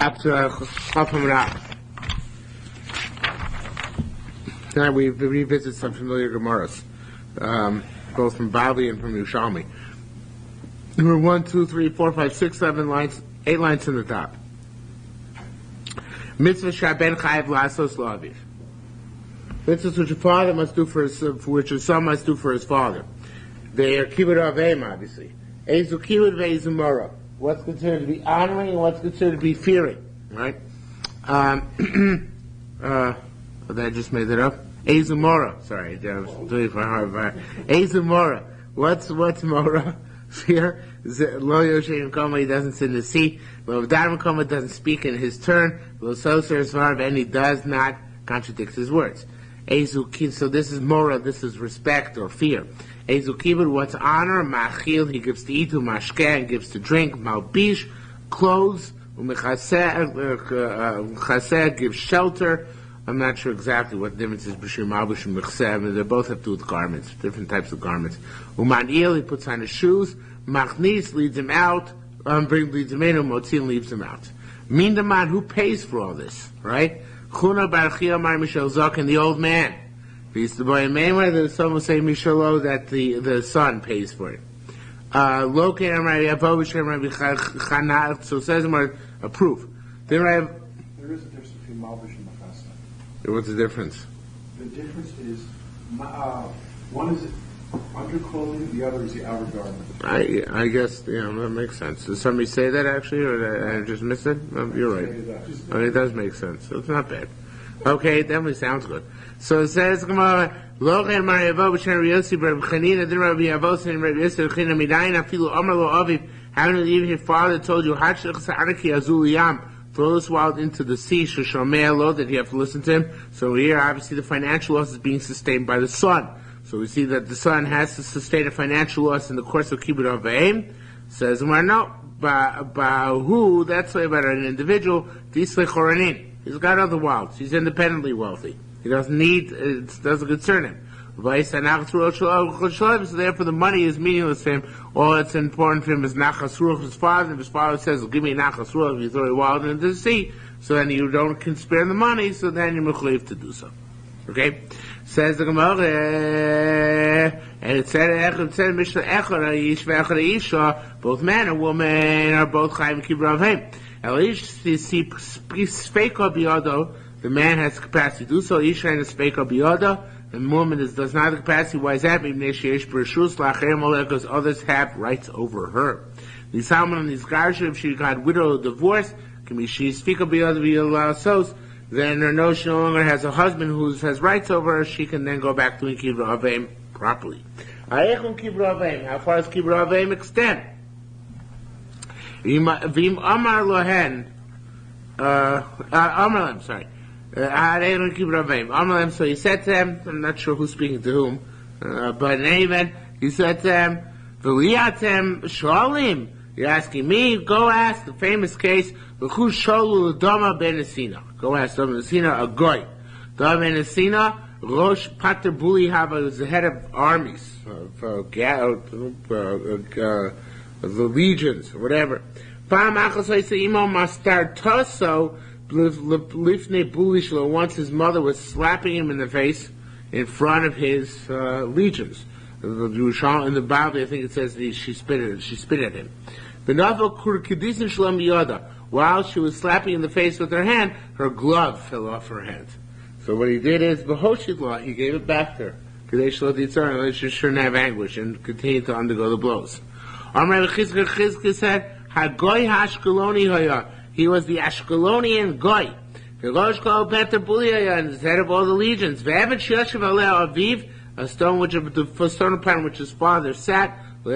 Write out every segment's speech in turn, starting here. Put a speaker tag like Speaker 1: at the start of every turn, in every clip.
Speaker 1: After Tonight we revisit some familiar Gemaras, both from Bavli and from Yerushalmi. There were 1, 2, 3, 4, 5, 6, 7 lines, 8 lines in the top. Mitzvah shaben chayev la'asos la'aviv. Mitzvahs which a father must do for his, which a son must do for his father. They are kibbud aveim, obviously. Ezu kibbud ve'ezu mora. What's considered to be honoring and what's considered to be fearing, right? I just made that up. Ezu mora. Sorry, I was doing it for hard. Ezu mora. What's mora? Fear. Lo yosheim kama, he doesn't sit in the seat. Lo v'darim kama, doesn't speak in his turn. Lo soser svarv, and he does not contradict his words. Ezu kid. So this is mora. This is respect or fear. Ezu kibud, what's honor? Ma'achil, he gives to eat. Mashkeh, he gives to drink. Malbish, clothes. Chaseh gives shelter. I'm not sure exactly what the difference is between malbish and mechseh. They both have to do with garments, different types of garments. Umanil, he puts on his shoes. Machnis leads him out. Leads him in. Motzin leaves him out. Mindaman, who pays for all this, right? Chuna bar Chia mar Mishal Zaken, the old man. He's the boy in Mainway, the son will say Mishalo, that the son pays for it. So it says a proof.
Speaker 2: There is a difference between Malbish and Machasa.
Speaker 1: What's the difference?
Speaker 2: The difference is one is underclothing, the other is the outer garment.
Speaker 1: I guess, that makes sense. Does somebody say that actually, or did I just missed it? You're right. It does make sense. So it's not bad. Okay, it definitely sounds good. So it says, how did even your father told you, throw this wild into the sea, that you have to listen to him? So here, obviously, the financial loss is being sustained by the son. So we see that the son has to sustain a financial loss in the course of kibbud aveim. Says, no, who? That's why about an individual. He's got other wilds. He's independently wealthy. He doesn't need. It doesn't concern him. So therefore, the money is meaningless to him. All that's important to him is nachas ruach his father. If his father says, "Give me nachas ruach," if you throw your wild into the sea, so then you can spare the money. So then you're mechuyev to do so. Okay. Says the Gemara, and it said Mishnah Echad Aish ve'Echad Aisha, both man and woman are both chayim kibbud aveim. Elish speika biyado, the man has the capacity to do so. Isha has speika biyado, the woman does not have the capacity. Why is that? Because others have rights over her. The Salmon and these Garsha, if she got widowed or divorced, can be she speika biyado v'yalasos. Then her no, she no longer has a husband who has rights over her. She can then go back to kibbud aveim properly. How far does kibbud aveim extend? Vim amar lohen, amarlem, sorry. Kibbud aveim. Amarlem, so he said to them, I'm not sure who's speaking to whom, but in any event, he said to them, V'liatem shalim. You're asking me, go ask the famous case, V'chu sholu Dama ben Esina. Go ask Dama ben Esina, a goy. Dama ben Esina, Rosh Pater Buli Hava, was the head of armies, the legions, or whatever. Once his mother was slapping him in the face in front of his legions. In the Bible, I think it says she spit at him. While she was slapping in the face with her hand, her glove fell off her hand. So what he did is, he gave it back to her. She shouldn't have anguish and continue to undergo the blows. Chizkiah said, Hagoy Hashkeloni Haya. He was the Ashkelonian Goy. And the head of all the legions. A stone upon which his father sat, he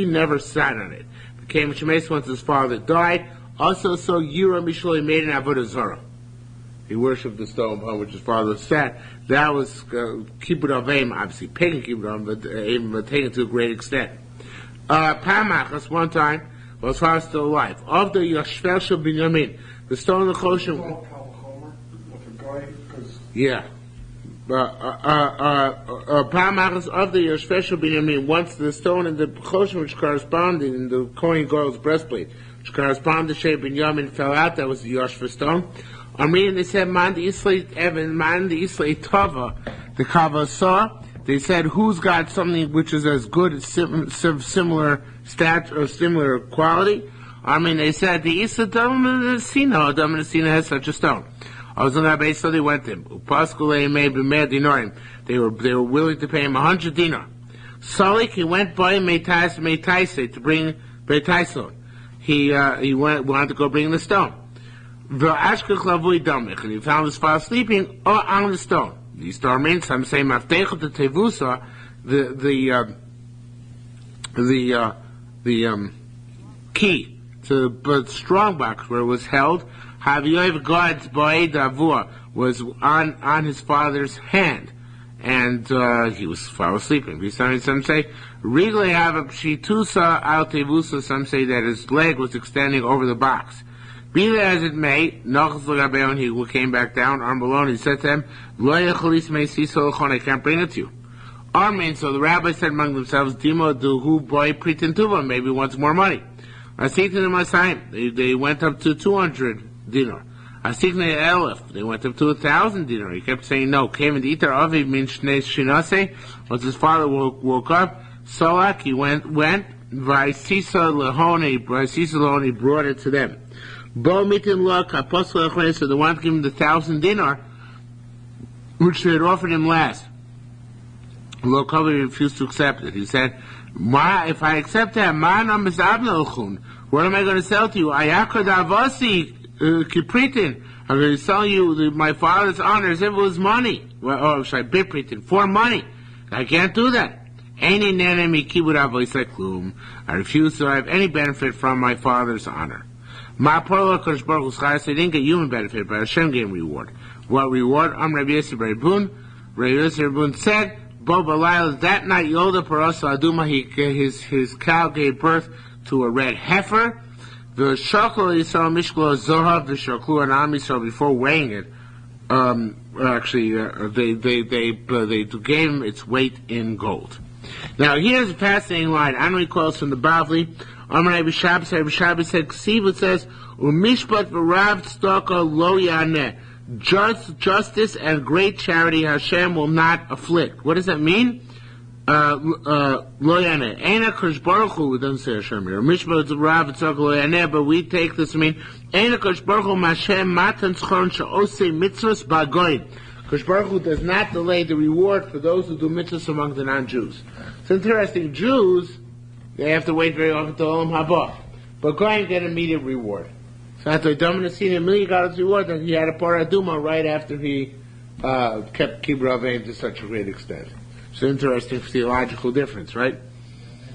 Speaker 1: never sat on it. Became Shemesh once his father died. Also, so Yira Mishlo, he made an avodah zarah. He worshipped the stone upon which his father sat. That was kibbud aveim, obviously pagan kibbud aveim, but taken to a great extent. Pamachas, one time, while his father was still alive. Of the Yashvel Shel Binyamin, the stone in the Choshen. Yeah. Pamachas of the Yashvel Shel Binyamin, once the stone in the Choshen, which corresponded in the Kohen Gadol's breastplate, which corresponded to Shei Ben Yamin, fell out. That was the Yoshva stone. They said, Man the Islay Evan, Man the Islay Tava, the Kava saw. They said, who's got something which is as good as similar stat or similar quality? They said, the Isla Dominacina has such a stone. I was on that base, so they went to him. Upaskule made b'mer dinarim. They were willing to pay him 100 dinar. Salik, he went by Meitaise to bring Beitaislon. He wanted to go bring the stone. V'ashkach lavui damich, and he found his father sleeping on the stone. The stone means, some say maftechot to tevusa, the key to the strong box where it was held. Haviyov God's Ba'ed Avua was on his father's hand, and he was sleeping. Some say Rigle have a pshitusa al tevusa. Some say that his leg was extending over the box. Be that as it may, Nachas he came back down. Armalon, he said to him, Lo yechalis me sisolchon, I can't bring it to you. Armin, so the rabbis said among themselves, Dimo duhu boy pritintuva, maybe he wants more money. Asikne Masayim, they went up to 200 dinar. Asikne Elef, they went up to 1,000 dinar. He kept saying no. Came and Itar Aviv min Shnei Shinase. Once his father woke up, Solak, he went, Vaisisa Lahoni brought it to them. Bo mitin look, Apostle Echone, so they wanted to give him the 1,000 dinar, which they had offered him last. Lo Kavi refused to accept it. He said, if I accept that, what am I going to sell to you? Ayakad Avasi Kipritin. I'm going to sell you my father's honor as if it was money. Bipritin, for money. I can't do that. I refuse to have any benefit from my father's honor. I didn't get human benefit, but Hashem gave reward. What reward? Rabbi Yosef Rebun said, that night Yoda Parasa Aduma, his cow gave birth to a red heifer. The Shakal Yisrael Mishklo Zohav, the Shaklu and Am Yisrael, before weighing it, they gave him its weight in gold. Now here's a fascinating line. I don't recall from the Bavli. Rabbi Shabbos said, Ksiv, it says, Umishpat v'rav tzedakah lo yaneh. Justice and great charity Hashem will not afflict. What does that mean? Lo yaneh. Eina Kosh Baruch Hu, it doesn't say Hashem here. Umishpat v'rav tzedakah lo yaneh, but we take this to mean, Eina Kosh Baruch Hu Mashem matan tzchon she'osei mitzvahs ba'goyim. Kosh Baruch Hu does not delay the reward for those who do mitzvahs among the non-Jews. It's interesting. Jews, they have to wait very often till Olam Haba. But Goyim get immediate reward. So after Dominus seen $1,000,000 got his reward, and he had a paraduma right after he kept Kibbur Avim to such a great extent. It's an interesting theological difference, right?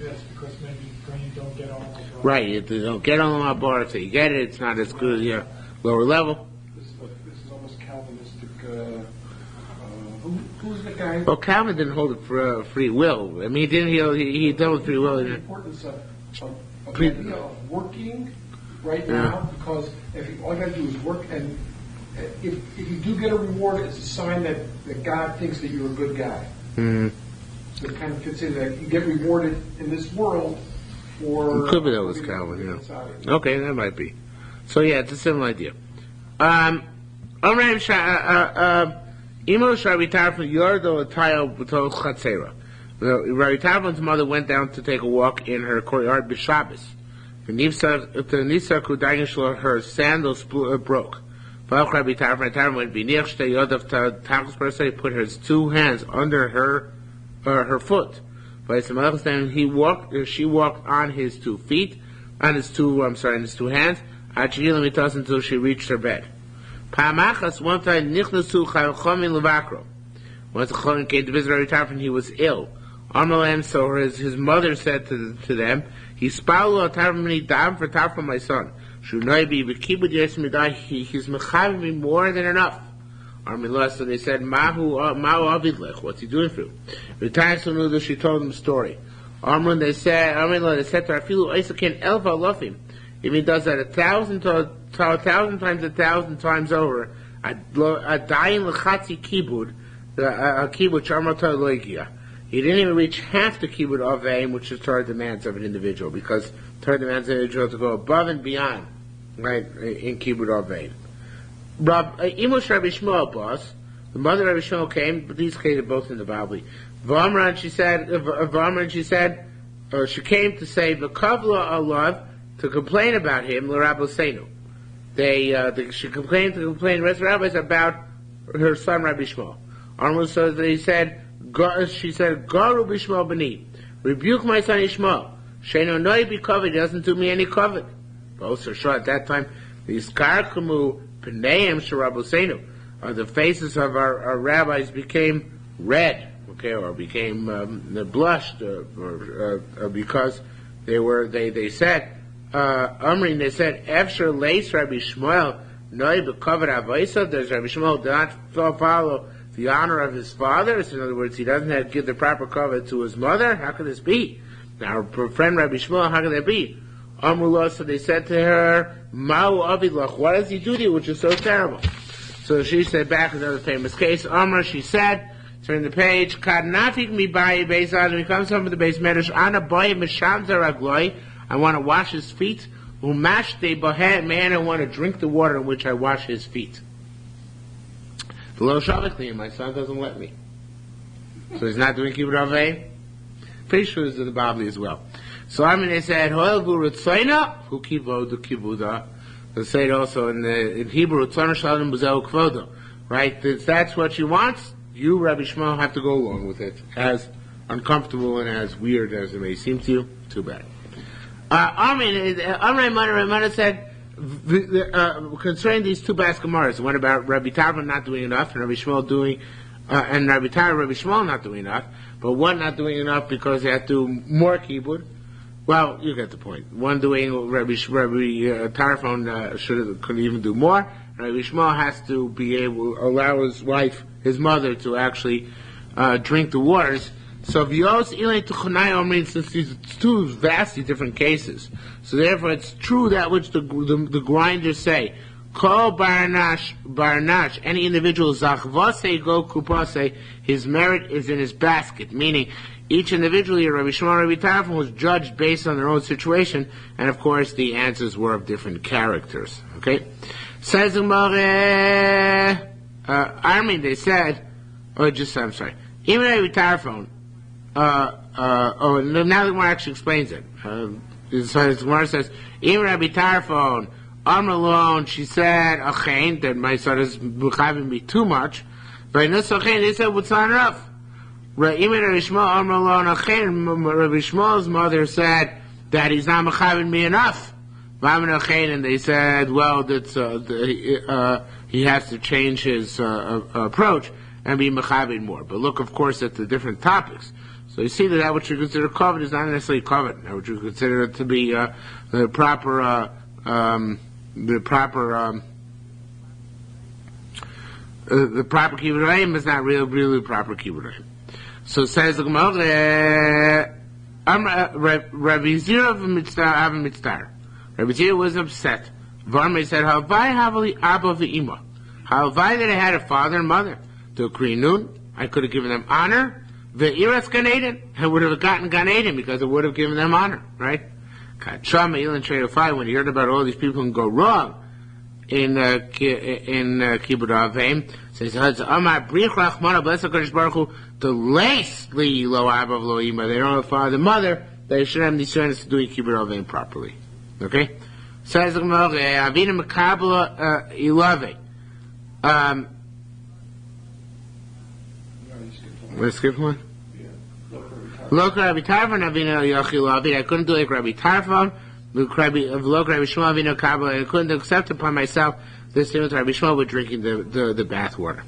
Speaker 3: Yes, because maybe Goyim don't get Olam Haba.
Speaker 1: Right, they don't get Olam Haba. If you get it, it's not as good as your lower level.
Speaker 2: This is almost Calvinistic. Who's the guy?
Speaker 1: Well, Calvin didn't hold it for free will. I mean, he dealt with free will.
Speaker 2: The importance of the idea of working right now, because if all you got to do is work, and if you do get a reward, it's a sign that God thinks that you're a good guy.
Speaker 1: Mm-hmm.
Speaker 2: So it kind of fits in that you get rewarded in this world for.
Speaker 1: It could be that was Calvin, yeah. Okay, that might be. So yeah, it's a similar idea. Imo Rabbi Tarfon Yordo Atayo B'Tol Chatzera. Rabbi Tarfon's mother went down to take a walk in her courtyard b'Shabbos. Her sandals broke. Rabbi Tarfon went b'niach shtei yodav tachos parasei, put his two hands under her foot. She walked on his 2 feet, on his two hands, until she reached her bed. Pa'amachas, one time, nichnasu chachamim levakro. Once the chachamim came to visit Rabbi Tarfon, he was ill. Amalem, so his mother said to them, "He's spalu Tarfon dam for Tarfon, my son. Shunoi be v'kibud yesmidai. He's mechavim me more than enough." Armilah, so they said, "Mahu avidlech. What's he doing for you?" The time so knew that she told them the story. Armilah, they said to her, "Afilu oisakin elva lofim. If he does that 1,000 times 1,000 over, a dying lechatzi kibud, a kibud sharmata loigia. He didn't even reach half the kibud of aim, which is Torah demands of an individual, because told the man of Israel to go above and beyond, right, in Kibbutz Avein. Imush Rabbi Shmuel, boss, the mother of Rabbi Shmuel came, but these came both in the Bible. V'amran, she said, she came to say, V'kavla Allah, to complain about him, l'Rabbi Seinu. She complained to the rest of the rabbis about her son Rabbi Shmuel. So she said, Garu b'Shmuel b'ni, rebuke my son Ishmael. Sheino noi be covered, he doesn't do me any covered. Also, sure, at that time, these karkumu p'neim sh'Rabbi Seinu, the faces of our rabbis became red, okay, or became blushed, or because they said, Amrin, they said, Efshar lace Rabbi Shmuel, noi becovered avoisa, does Rabbi Shmuel not follow the honor of his father? So in other words, he doesn't have to give the proper cover to his mother? How could this be? Now, our friend Rabbi Shmuel, how could that be? Amrullah, so they said to her, Ma'u avidlach, what does he do to you, which is so terrible? So she said back, another famous case, Amr, she said, turn the page, Kad nafik mi bayi beis adam, he comes home with the beis medrash, Ana boy mishamza ragloi, I want to wash his feet, umash de bohet, man, I want to drink the water in which I wash his feet. The Lo Shavachli, my son doesn't let me. So he's not doing Kibbutz Avei? Pretty sure it's in the Bible as well. So I mean, they said, Hoel Gurutzayna, Hu Kivodu Kivuda. They say it also in Hebrew, Tzana Shalom Buzeu Kvodo. Right? That's what she wants. You, Rabbi Shmuel, have to go along with it. As uncomfortable and as weird as it may seem to you, too bad. Ramana said, concerning these two Baskamaras, one about Rabbi Tarfon not doing enough, and Rabbi Shmuel doing, and Rabbi Shmuel not doing enough, but one not doing enough because they had to do more kibbutz. Well, you get the point. One doing Rabbi Tarfon could even do more. Rabbi Shmuel has to be able to allow his wife, his mother, to actually drink the waters. So V'yos ilay tuchonai omrin, since these two vastly different cases, so therefore it's true that which the grinders say. Kol barnash, any individual zachvase go kupase, his merit is in his basket. Meaning, each individually, Rabbi Shmuel and Rabbi Tarfon was judged based on their own situation, and of course the answers were of different characters. Okay, says Armin, they said, I'm sorry, even Rabbi Tarfon. Now the Gemara actually explains it. So the Gemara says, even Rabbi Tarfon, alone, she said, Achain, that my son is having me too much. But they said, what's not enough? Rabbi Shmuel's mother said that he's not mechavin me enough. And they said, well, that's, he has to change his approach and be mechavin more. But look, of course, at the different topics. So you see that what you consider covered is not necessarily covered. That what you consider it to be the proper kibbutz is not really proper kibbutz. So says the Gemara, Rabbi Zira of Mitzvah. Rabbi Zira was upset. Varmei said, "Havai havali abba v'ima. Havai that I had a father and mother. To Krinun, I could have given them honor. Ve'iras Gan Eden, I would have gotten Gan Eden because it would have given them honor, right? When you heard about all these people who go wrong in Kibbutz Avim, says, "Amar Brich Rachmana, bless HaKadosh Baruch Hu, to lace li lo abba lo ima. They don't have father and mother. They should have these chance to do Kibbutz Avim properly." Okay? Says the Gemara, Avina Makabla Ilave. Let's skip one. Look, Rabbi Tarfon, Avina Yachil Avid. I couldn't do like Rabbi Tarfon. Look, Rabbi Shmuel, Avina Kabbalah. I couldn't accept upon myself this thing with Rabbi Shmuel with drinking the bath water.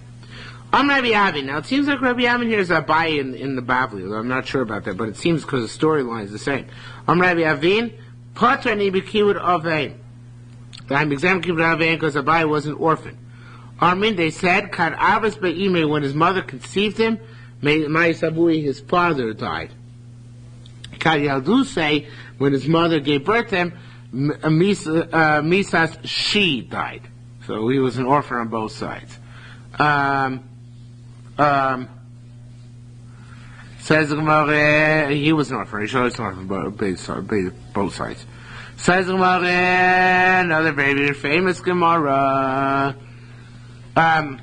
Speaker 1: I'm Rabbi Avin. Now it seems like Rabbi Avin here is Abai in the Bavli. I'm not sure about that, but it seems because the storyline is the same. I'm Rabbi Avin. Patrani b'kibbutz Avein. I'm examining Kibbutz Avein because Abai was an orphan. Armin, they said, Kad Avos be'imei, when his mother conceived him, Ma'isabui, his father died. Kad Yaldu say, when his mother gave birth to him, Misas, she died. So he was an orphan on both sides. Says the Gemara, he was an orphan. He showed us an orphan on both sides. Says Gemara, another very famous Gemara. Yeshu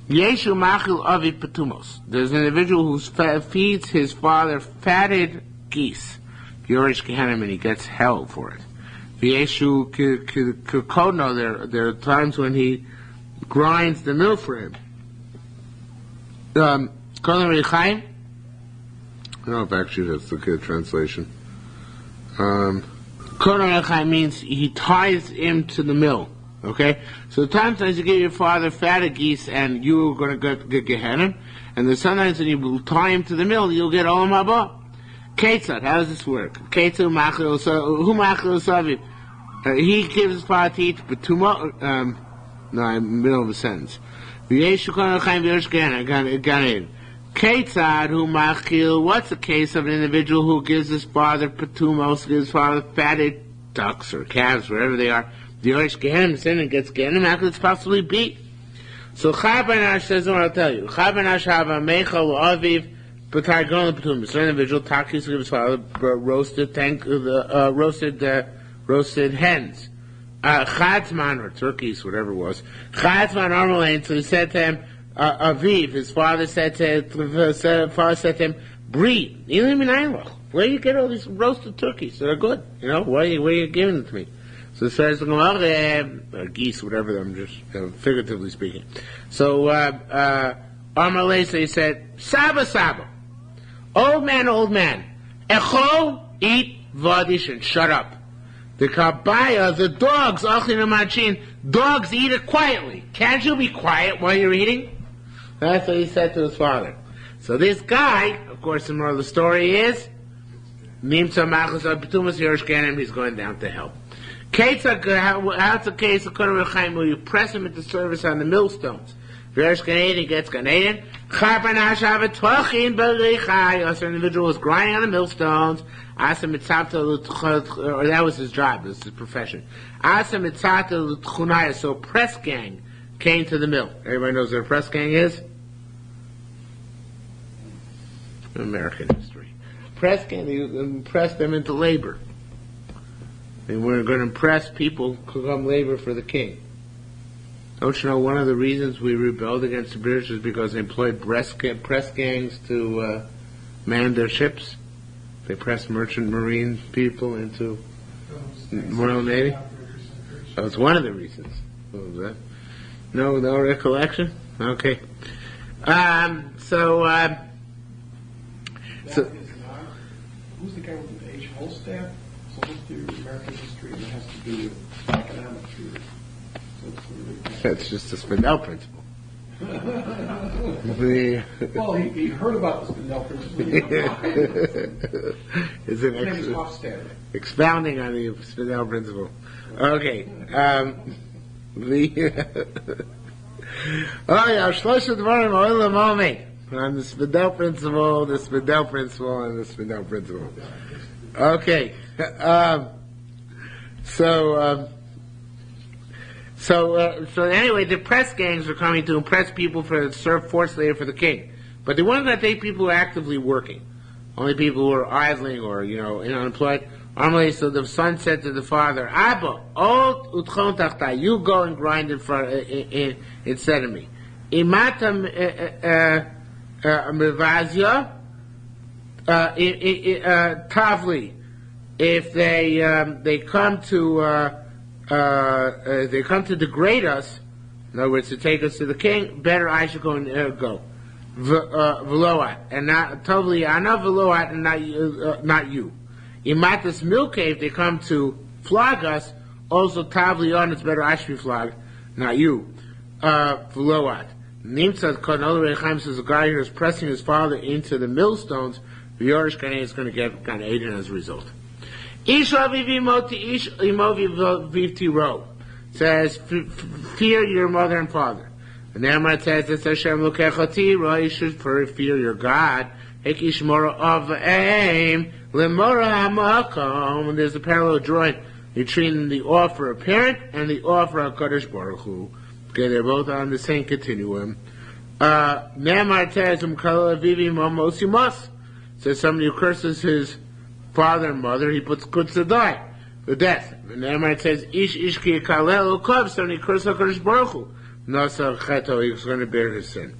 Speaker 1: machil avi petumos. There's an individual who feeds his father fatted geese. Yorish Kehanim, and he gets hell for it. Yeshu kono. There are times when he grinds the milk for him. I don't know if actually that's the good translation. Kono means he ties him to the mill. Okay? So sometimes you give your father fatted geese and you're going to get Gehenna, and then sometimes when you tie him to the mill, you'll get Olam Haba. Ketzad, how does this work? Ketzad machil saviv. He gives his father to eat, but no, I'm middle of a sentence. Ketzad hu machil. What's the case of an individual who gives his father patumos, gives his father fatted ducks or calves, wherever they are? The Yorish Gehenna sin and gets Gehenna, how could it possibly be? So Chabanash says, I'll tell you. Chabanash hava mechal aviv b'targon l'patum. So an individual takis gives his father roasted hens. Chatzman or turkeys, whatever it was. Chatzman armalain. So he said to him, Aviv, his father said to him, Brie, where do you get all these roasted turkeys that are good? You know, why are you giving them to me? So it says, geese, whatever, I'm just figuratively speaking. So, Amalei, so he said, Saba, old man, Echo, eat, vadish, and shut up. The kabaya, the dogs, dogs eat it quietly. Can't you be quiet while you're eating? That's what he said to his father. So this guy, of course, the moral of the story is, he's going down to hell. How's the case of where you press him into service on the millstones? He gets Gan Eden. An individual was grinding on the millstones. Or that was his job, this is his profession. So a press gang came to the mill. Everybody knows what a press gang is? American history. Press gang, they pressed them into labor. They were going to impress people to come labor for the king. Don't you know one of the reasons we rebelled against the British is because they employed press gangs to man their ships? They pressed merchant marine people into Royal Navy. That was one of the reasons. What was that? No recollection? Okay. So
Speaker 2: who's the guy with the H. Holstaff? So let's do American history, and it has to do with economic theory. So it's really
Speaker 1: that's just the Spindel principle.
Speaker 2: Well, he heard about the Spindel principle.
Speaker 1: Is
Speaker 2: His name is Hofstadter.
Speaker 1: Expounding on the Spindel principle. Okay. On the Spindel principle, and the Spindel principle. Okay. So anyway, the press gangs were coming to impress people to serve forced labor for the king. But they weren't going to take people who were actively working. Only people who were idling or, unemployed. So the son said to the father, Abba, you go and grind instead of me. Imata mevazia tavli. If they come to degrade us, in other words, to take us to the king, better I should go and go. Veloat, and not totally. I know veloat, and not you. Imatas milke, if they come to flog us, also tavli on. It's better I should be flogged, not you. Veloat. Nimtzad Kadol Rechaim says a guy who is pressing his father into the millstones. The Yorish Gan is going to get Gan Eden as a result. Says, fear your mother and father. And then it says, it's Hashem Lokechati, you should fear your God. Hekishmora of aim, lemora hamakom. And there's a parallel drawing between the offer of parent and the offer of Kadosh Baruch Hu. Okay, they're both on the same continuum. Nemar says, says somebody who curses his father and mother, he puts to die, the death. And then it says, Ish ki kalel ukov, so he curses HaKadosh Baruch Hu. Nasa cheto, he was going to bear his sin.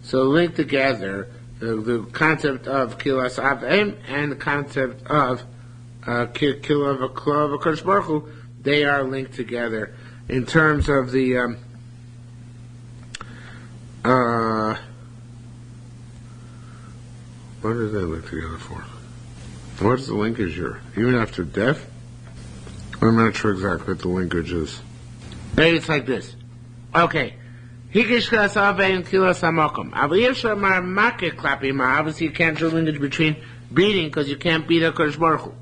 Speaker 1: So link together the concept of kilas avim and the concept of kill of a HaKadosh Baruch Hu. They are linked together in terms of the what are they linked together for? What is the linkage here? Even after death? I'm not sure exactly what the linkage is. Maybe it's like this. Okay. Obviously you can't do linkage between beating because you can't beat HaKadosh Baruch Hu.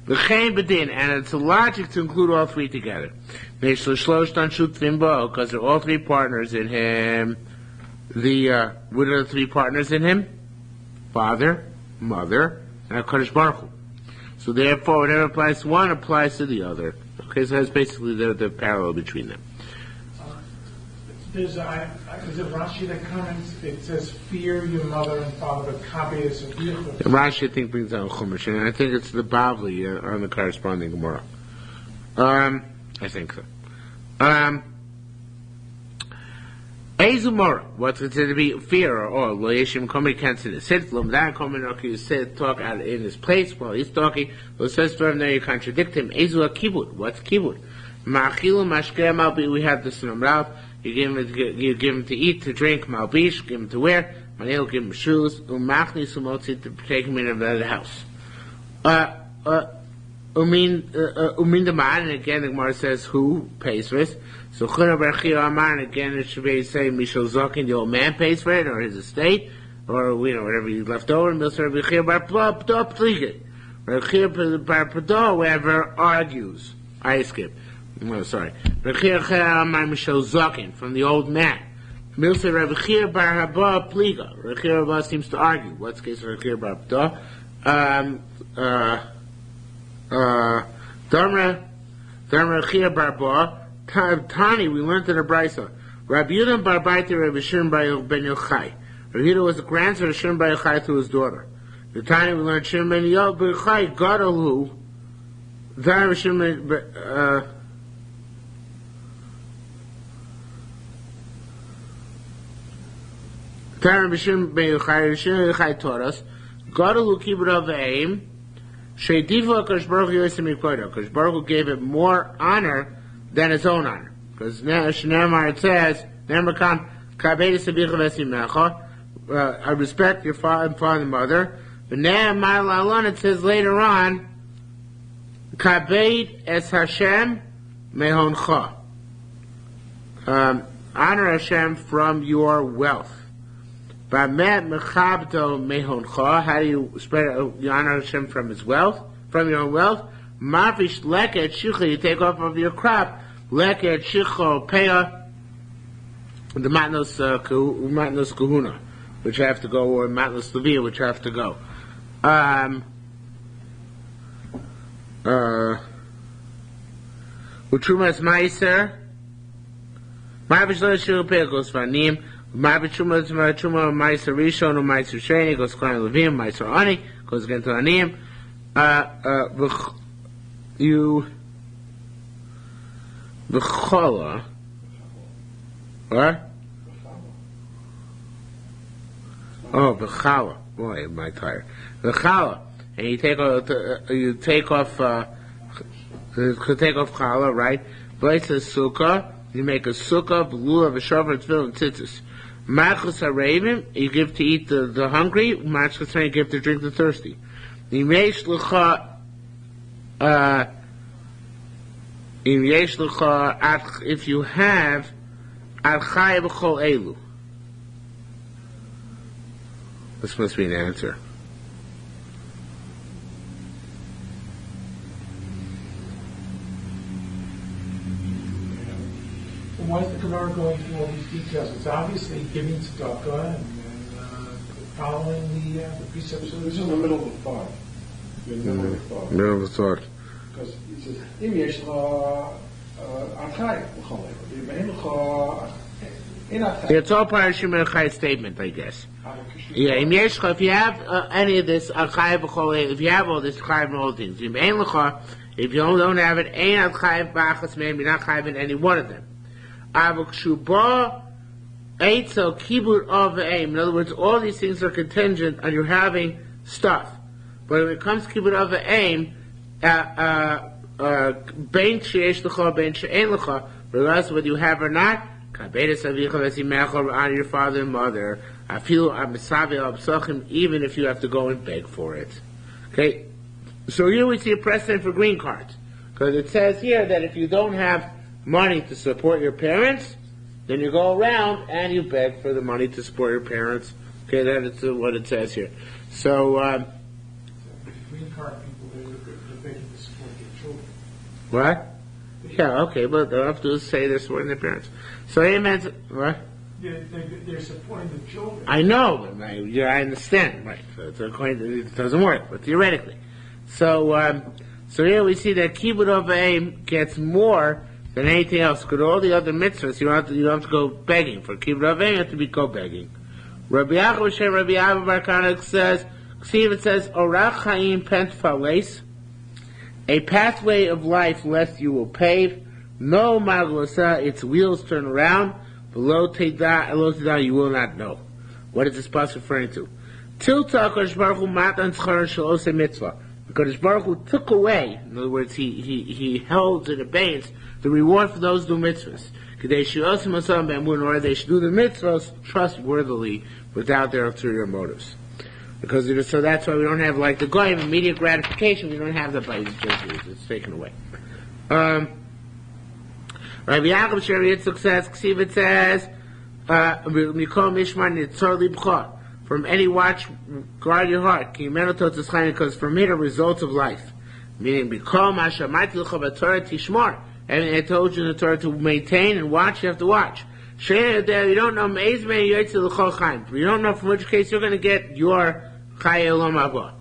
Speaker 1: And it's a logic to include all three together. Because they're all three partners in him. What are the three partners in him? Father, mother, and HaKadosh Baruch Hu. So therefore, whatever applies to one applies to the other. Okay, so that's basically the parallel between them.
Speaker 3: There's a Rashi that comments, it says, fear your mother and father, but copy is a beautiful.
Speaker 1: Rashi, I think, brings down Chumash, and I think it's the Bavli on the corresponding Gemara. I think so. Ezumora, what's considered to be fear or lo yeshim komi can't sit flum that komi you said talk out in his place while he's talking. Well, says to him there you contradict him. Ezu a kibud. What's kibud? Ma'achilu mashkeh malbi. We have this in Amrav. You give him to eat, to drink, malbish, give him to wear. Manel give him shoes. Umachni sumotzi to take him in the house. Umin the man, and again the Gemara says who pays for it. So Chura Bar Chia Amar, and again it should be saying Mishal Zakin, the old man pays for it, or his estate, or whatever he left over. Milsa Bar Chia Bar Pdo Pliget. Bar Chia Bar Pdo, whoever argues. I skip. No, sorry. Bar Chia Amar Mishal Zakin, from the old man. Milsa Bar Chia Bar Haba Pliga. Bar Chia Haba seems to argue. What's the case of Bar Chia Bar Pdo? Dharma Chia Barba, Tani, we learned in the Brisa. Rabbi Yehuda Bar Baita, Rabbi Shimon ben Yochai. Rabbi Yehuda was the grandson of Shimon ben Yochai through his daughter. The Tani, we learned Shimon ben Yochai, Gadalu, Dharma Shimon, Dharma Shimon ben Yochai, Shimon ben Yochai taught us, Gadalu Kibbut of Aim, Sheidiva HaKadosh Baruch Hu Yosem Yikoda. HaKadosh Baruch Hu gave it more honor than his own honor. Because Shneimar it says, Nemakam Kabedis Abicha Vesimecha. I respect your father and mother. But Ne'emar Lalon it says later on, Kabed Es Hashem Mehoncha. Honor Hashem from your wealth. Ba'met mechabdo mehoncha. How do you spread you honor Hashem from his wealth, from your own wealth? Mavish leket shicha. You take off of your crop. Leket shicha peah. The matnos kahuna, which have to go, or matnos levia, which have to go. Utrumas meiser. Mavish leket shicha peah goes vanim. Ma'avichuma ma'aser rishon or ma'aser sheni goes klan levim ma'aser ani goes again to anim. You v'chala, what? Oh, v'chala. Boy, am I tired. V'chala, and you take off chala, right? Place a sukkah. You make a sukkah, lulav, a shofar, tefillin, and tzitzis. Machus harevim, you give to eat the hungry. Machus you give to drink the thirsty. If you have al chay b'chol elu. This must be an answer.
Speaker 3: Why is the Gemara going through all these details? It's obviously giving tzedakah and following the precepts of the
Speaker 2: This is in the middle of the thought. In the middle of the thought.
Speaker 1: Middle of the thought.
Speaker 2: Because it says, Im yesh l'cha atchayim l'chol elu. Im ein l'cha
Speaker 1: It's all part of Shimon Chai's statement, I guess. Yeah, if you have any of this, if you have all this, all things. If you don't have it, you're not chayiv in any one of them. In other words, all these things are contingent on you having stuff. But when it comes to kibbut of aim, bein sheyesh lecha, bein she'ein lecha, regardless of whether you have or not, on your father and mother, even if you have to go and beg for it. Okay? So here we see a precedent for green cards. Because it says here that if you don't have money to support your parents, then you go around and you beg for the money to support your parents. Okay, that is what it says here. So,
Speaker 3: green card people, they're begging to support their children.
Speaker 1: What? Yeah, okay, but they'll have to say they're supporting their parents. So amen. What?
Speaker 3: They're supporting the children.
Speaker 1: I know, but I understand. Right. So it doesn't work, but theoretically. So here we see that kibbut of aim gets more than anything else. Because all the other mitzvahs, you don't have to go begging. For kibbut of aim, you have to go begging. Rabbi Abba Bar Kana says, see if it says, Orach Chaim Pent Fales, a pathway of life lest you will pave, no Maglosa, its wheels turn around, below Teda, you will not know. What is this passage referring to? Tilta HaKadosh Baruch Hu matan tzchar shalosei mitzvah. HaKadosh Baruch Hu took away, in other words, he held in abeyance the reward for those who do mitzvahs. They should also or they should do the mitzvahs trustworthily without their ulterior motives. Because so that's why we don't have like the goyim immediate gratification. We don't have that by these Jews. It's taken away. Rabbi Yaakov Sher Yitzchak says, Ksiv it says, Mikol Mishmar Nitzor Libcha. From any watch, guard your heart. Because from it are results of life. Meaning, Mikol Masha Mati L'cha B'Torah Tishmar. And I told you in the Torah to maintain and watch, you have to watch. You don't know you don't know from which case you're going to get your Chai Olam Haba.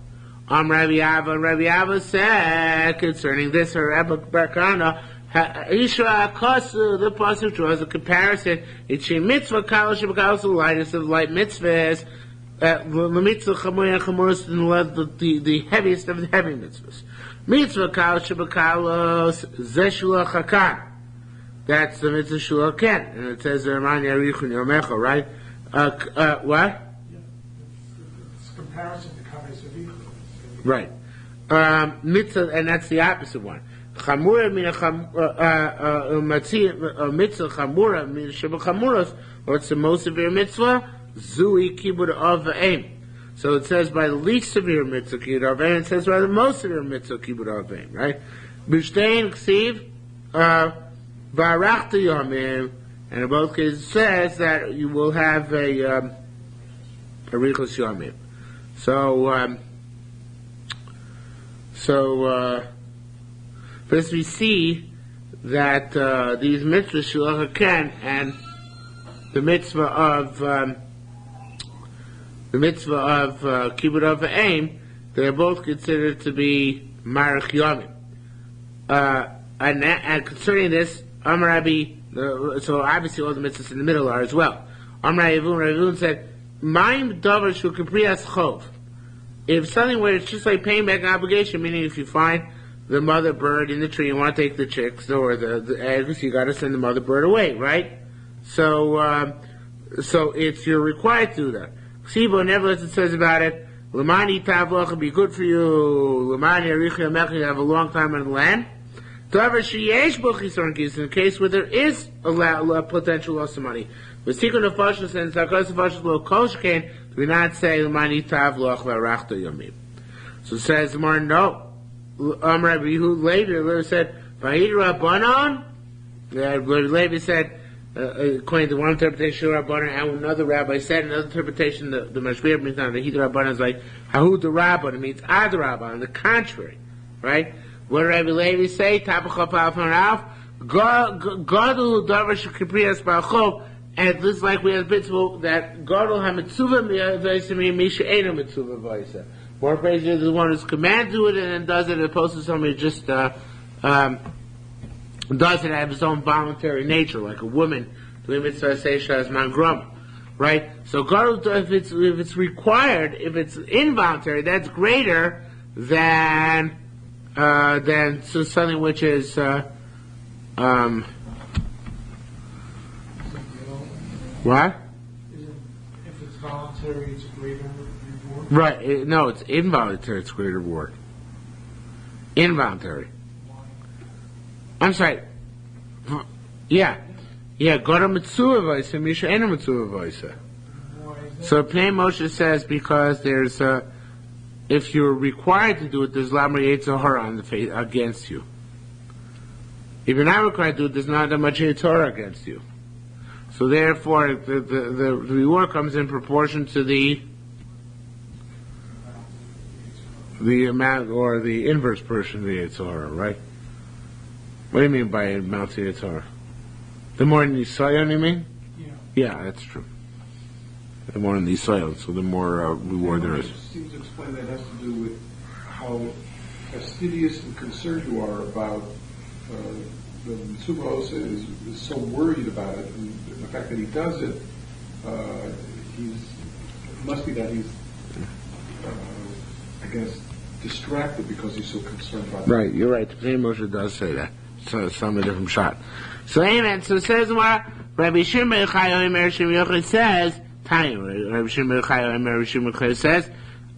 Speaker 1: Rabbi Abba said concerning this, Rabbi Barkana, Isha Akasu, the pasuk draws a comparison. It's a mitzvah kalash b'kalos the lightest of light mitzvahs, the mitzvah chamoy chamoros, the heaviest of the heavy mitzvahs. Mitzvah kalash b'kalos zeshula chakan. That's the mitzvah shul ken, and it says Ramani Arichun Yomecha, right? What?
Speaker 3: Yeah. It's comparison to Kaves Avichu.
Speaker 1: Right. Mitzvah, and that's the opposite one. Chamura min mitzvah chamura min sheba chamuras, or it's the most severe mitzvah, zui kibbut of aim. So it says by the least severe mitzvah kibbut of aim, it says by the most severe mitzvah kibbut of aim, right? B'shtein ksiv, Varachta Yomim, and in both cases it says that you will have a Richos Yomim. So first we see that these mitzvahs Shulach HaKen and the mitzvah of Kibbut of Aim, they are both considered to be Marach Yomim. And concerning this, so obviously all the mitzvahs in the middle are as well. Rabbi Yevun said, "Ma'im davar shu kipriyas chov." If something where it's just like paying back an obligation, meaning if you find the mother bird in the tree, you want to take the chicks or the eggs, you got to send the mother bird away, right? So it's you're required to do that. Ksibo, nevertheless, it says about it, "Lamani tavloch will be good for you. Lamani arichi yamecha, you have a long time on the land." In a case where there is a potential loss of money. With Tikkun of Fashos and Zakos of Fashos Lo Koshken, do we not say Mani Tav Loch Varachta Yomim? So it says more no. Rabbi Yehuda later said Vahid Rabbanon. Levi said according to one interpretation Rabbanon, and another rabbi said another interpretation the Mashpir means not Vahid Rabbanon is like Hahud the Rabban. It means Ad Rabban. On the contrary, right? What did Rabbi Levi say? Tapachov Alfanaf, Gadol Darvish Kipriyas Barachov, and this is like we have mitzvah that Gadol HaMitzuvah V'Yisemi Misha Eino Mitzuvah V'Yisa. More praise is the one who's commanded to do it and then does it, as opposed to somebody who just does it out of his own voluntary nature, like a woman Right? So if it's required, if it's involuntary, that's greater than so something which is what?
Speaker 3: If it's voluntary, it's a greater reward?
Speaker 1: Right. No, it's involuntary, it's greater reward. Involuntary. I'm sorry. Yeah. Yeah, Gora Mitzvah Vaisa, Misha Ena Mitzvah Vaisa. So Pnei Moshe says because there's if you're required to do it, there's Lamar Yetzirah on the face against you. If you're not required to do it, there's not that much Yetzirah against you. So therefore, the reward comes in proportion to the amount or the inverse portion of the Yetzirah, right? What do you mean by amount of Yetzirah? The more in the soil, you mean?
Speaker 3: Yeah.
Speaker 1: Yeah, that's true. The more in the soil, so the more reward there is.
Speaker 2: It seems to explain that has to do with how fastidious and concerned you are about the Mitzvah is so worried about it, and the fact that he does it, it must be that he's, I guess, distracted because he's so concerned about it.
Speaker 1: Right, you're right. The Pnei Moshe does say that. So some a different shot. So amen. So it says what Rabbi Shimon Yochai says. Rabbi Shimon Yochai says,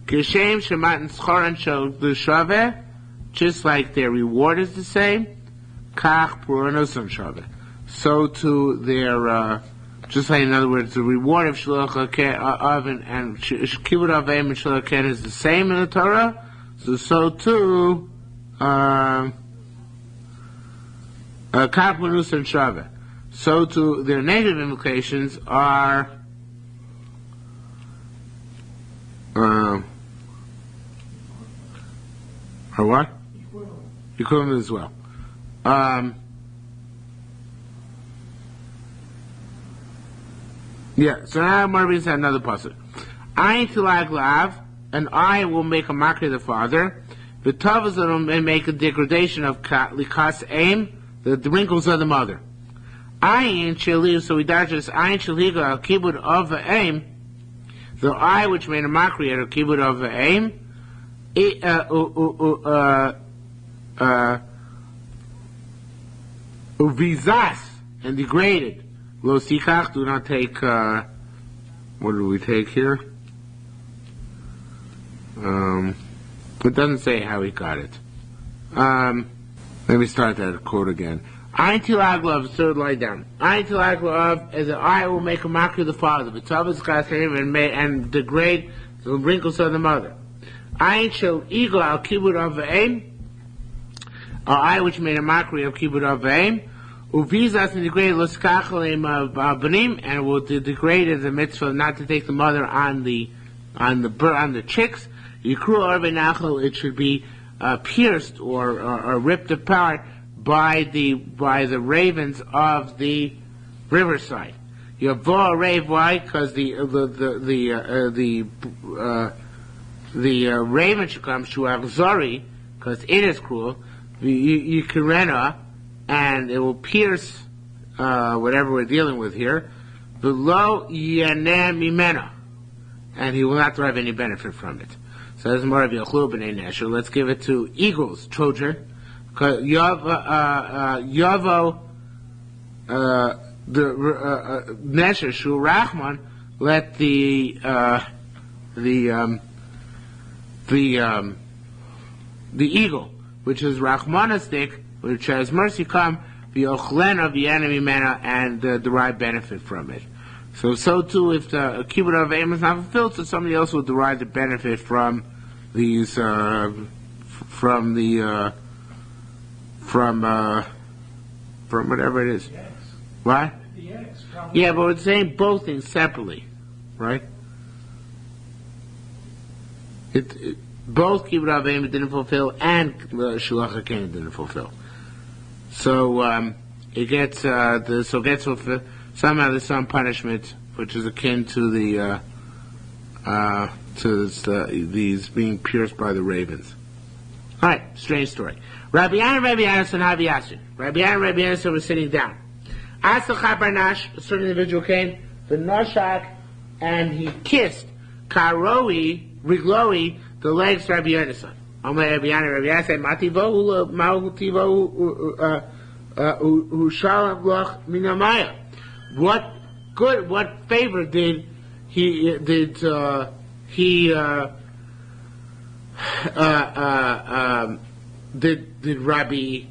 Speaker 1: "Geshem Shemat Schoran Shel L'Shaveh," just like their reward is the same. Kach Puranos Shaveh. So to their, just like in other words, the reward of Shluch Oven and Kibbud Avim and Shluch Ken is the same in the Torah. So too, Kach Puranos Shaveh. So too, their negative implications are. Or what? Equivalent as well. Yeah, so now Marvin said another passage. Ayin tilag lav, and I will make a mockery of the father. The tavazon may make a degradation of likas aim, the wrinkles of the mother. Ayin sheli, so we digest ayin sheliga al kibud of the aim. The eye which made a mockery at a kibud of the aim, uvizas, and degraded. Lo sikach, do not take, what do we take here? It doesn't say how he got it. Let me start that quote again. Ayin tilaglav, third lie down. Ayin tilaglav, as the eye will make a mockery of the father, but Tavas Chassim and degrade the wrinkles of the mother. Ayin shel eagle al kibud of aim, our eye which made a mockery of kibud of aim, uvizas and degrade los kachalim of banim, and will degrade the mitzvah not to take the mother on the chicks. Yikru arve nachal, it should be pierced or ripped apart by the ravens of the riverside. Yavo rave, why? Because the raven should come to Akzori, because it is cruel. Yikirena, and it will pierce whatever we're dealing with here. Below Yaneh Mimena, and he will not derive any benefit from it. So that's more of Yachlu b'nei Nesher. Let's give it to eagles, children. Yavo, the Nesher Shu Rachman, let the eagle, which is Rachmanistic, which has mercy, come v'ochlena v'yanemi mena, and derive benefit from it. So too, if the kibbud of aim is not fulfilled, so somebody else will derive the benefit from these, from whatever it is.
Speaker 3: The eggs.
Speaker 1: What?
Speaker 3: The eggs.
Speaker 1: Yeah, but it's saying both things separately, right? Both kibbud of aim didn't fulfill, and shluch haken didn't fulfill. So it gets fulfilled. Somehow there's some punishment which is akin to these being pierced by the ravens. All right, strange story. Rabbi Yana and Rabbi Yonasan were sitting down. Asachar Barnash, a certain individual came, the Noshak, and he kissed Karoi, Rigloi, the legs of Rabbi Yonasan. Rabbi Yana said, Mativo, Mautivo, Ushalam Loch Minamaya. What favor did Rabbi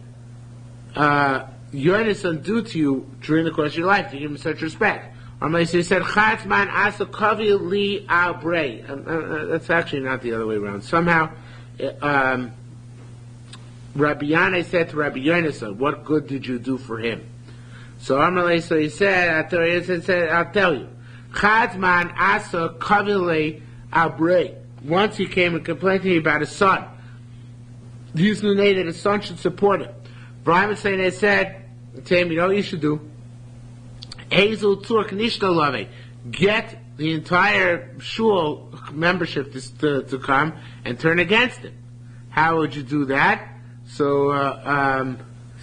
Speaker 1: Yonasan do to you during the course of your life to give him such respect? He said, Chatzman asa kavi li abrei. That's actually not the other way around. Somehow, Rabbi Yana said to Rabbi Yonasan, what good did you do for him? So he said, I'll tell you. Chatzman asa kavi li abrei. Once he came and complained to me about his son. He used to say that his son should support him. Brian said to him, you know what you should do? Get the entire shul membership to come and turn against him. How would you do that? So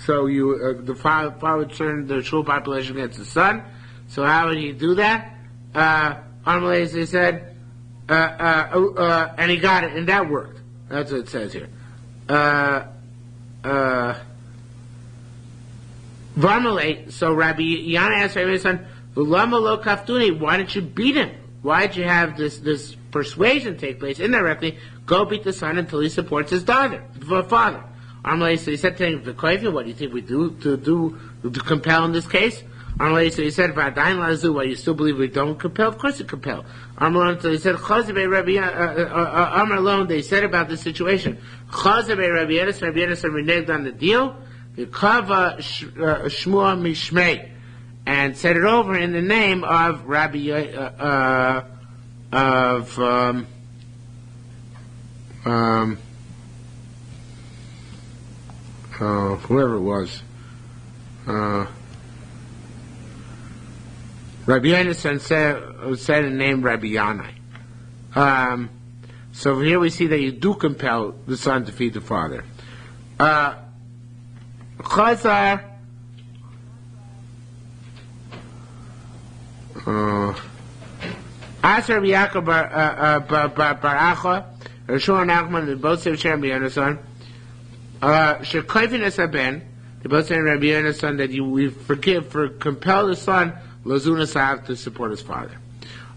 Speaker 1: the father would turn the shul population against the son. So how would he do that? He said, and he got it, and that worked. That's what it says here. So Rabbi Yana asked Rabbi son, why didn't you beat him? Why did you have this persuasion take place indirectly? Go beat the son until he supports his father. So he said to him, what do you think we do to compel in this case? So he said, why you still believe we don't compel? Of course you compel. So he said, they said about this situation. Rabbi Yedis reneged on the deal. Kava Shmua Mishmei, and said it over in the name of Rabbi whoever it was. Rabbi Yonasan said in the name Rabbi Yanai. So here we see that you do compel the son to feed the father. Chazar Asher Yaakov Bar Acha, Rishon Nachman, they both say Rabbi Yonasan. Shekoivin es haben, they both say Rabbi Yonasan that we compel the son Lazuna Sav to support his father.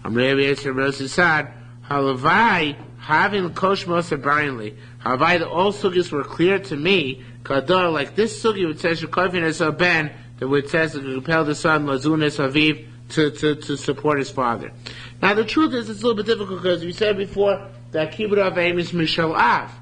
Speaker 1: Rabbi Yisrael Rosi said, Halavai having Koshmos Abarinli, Halavai the all sugis were clear to me. Kadar, like this sugi would say Shekoivin es haben, that would say to compel the son Lazuna Saviv to support his father. Now the truth is it's a little bit difficult because we said before that Kibbud Avim is Mishal Av,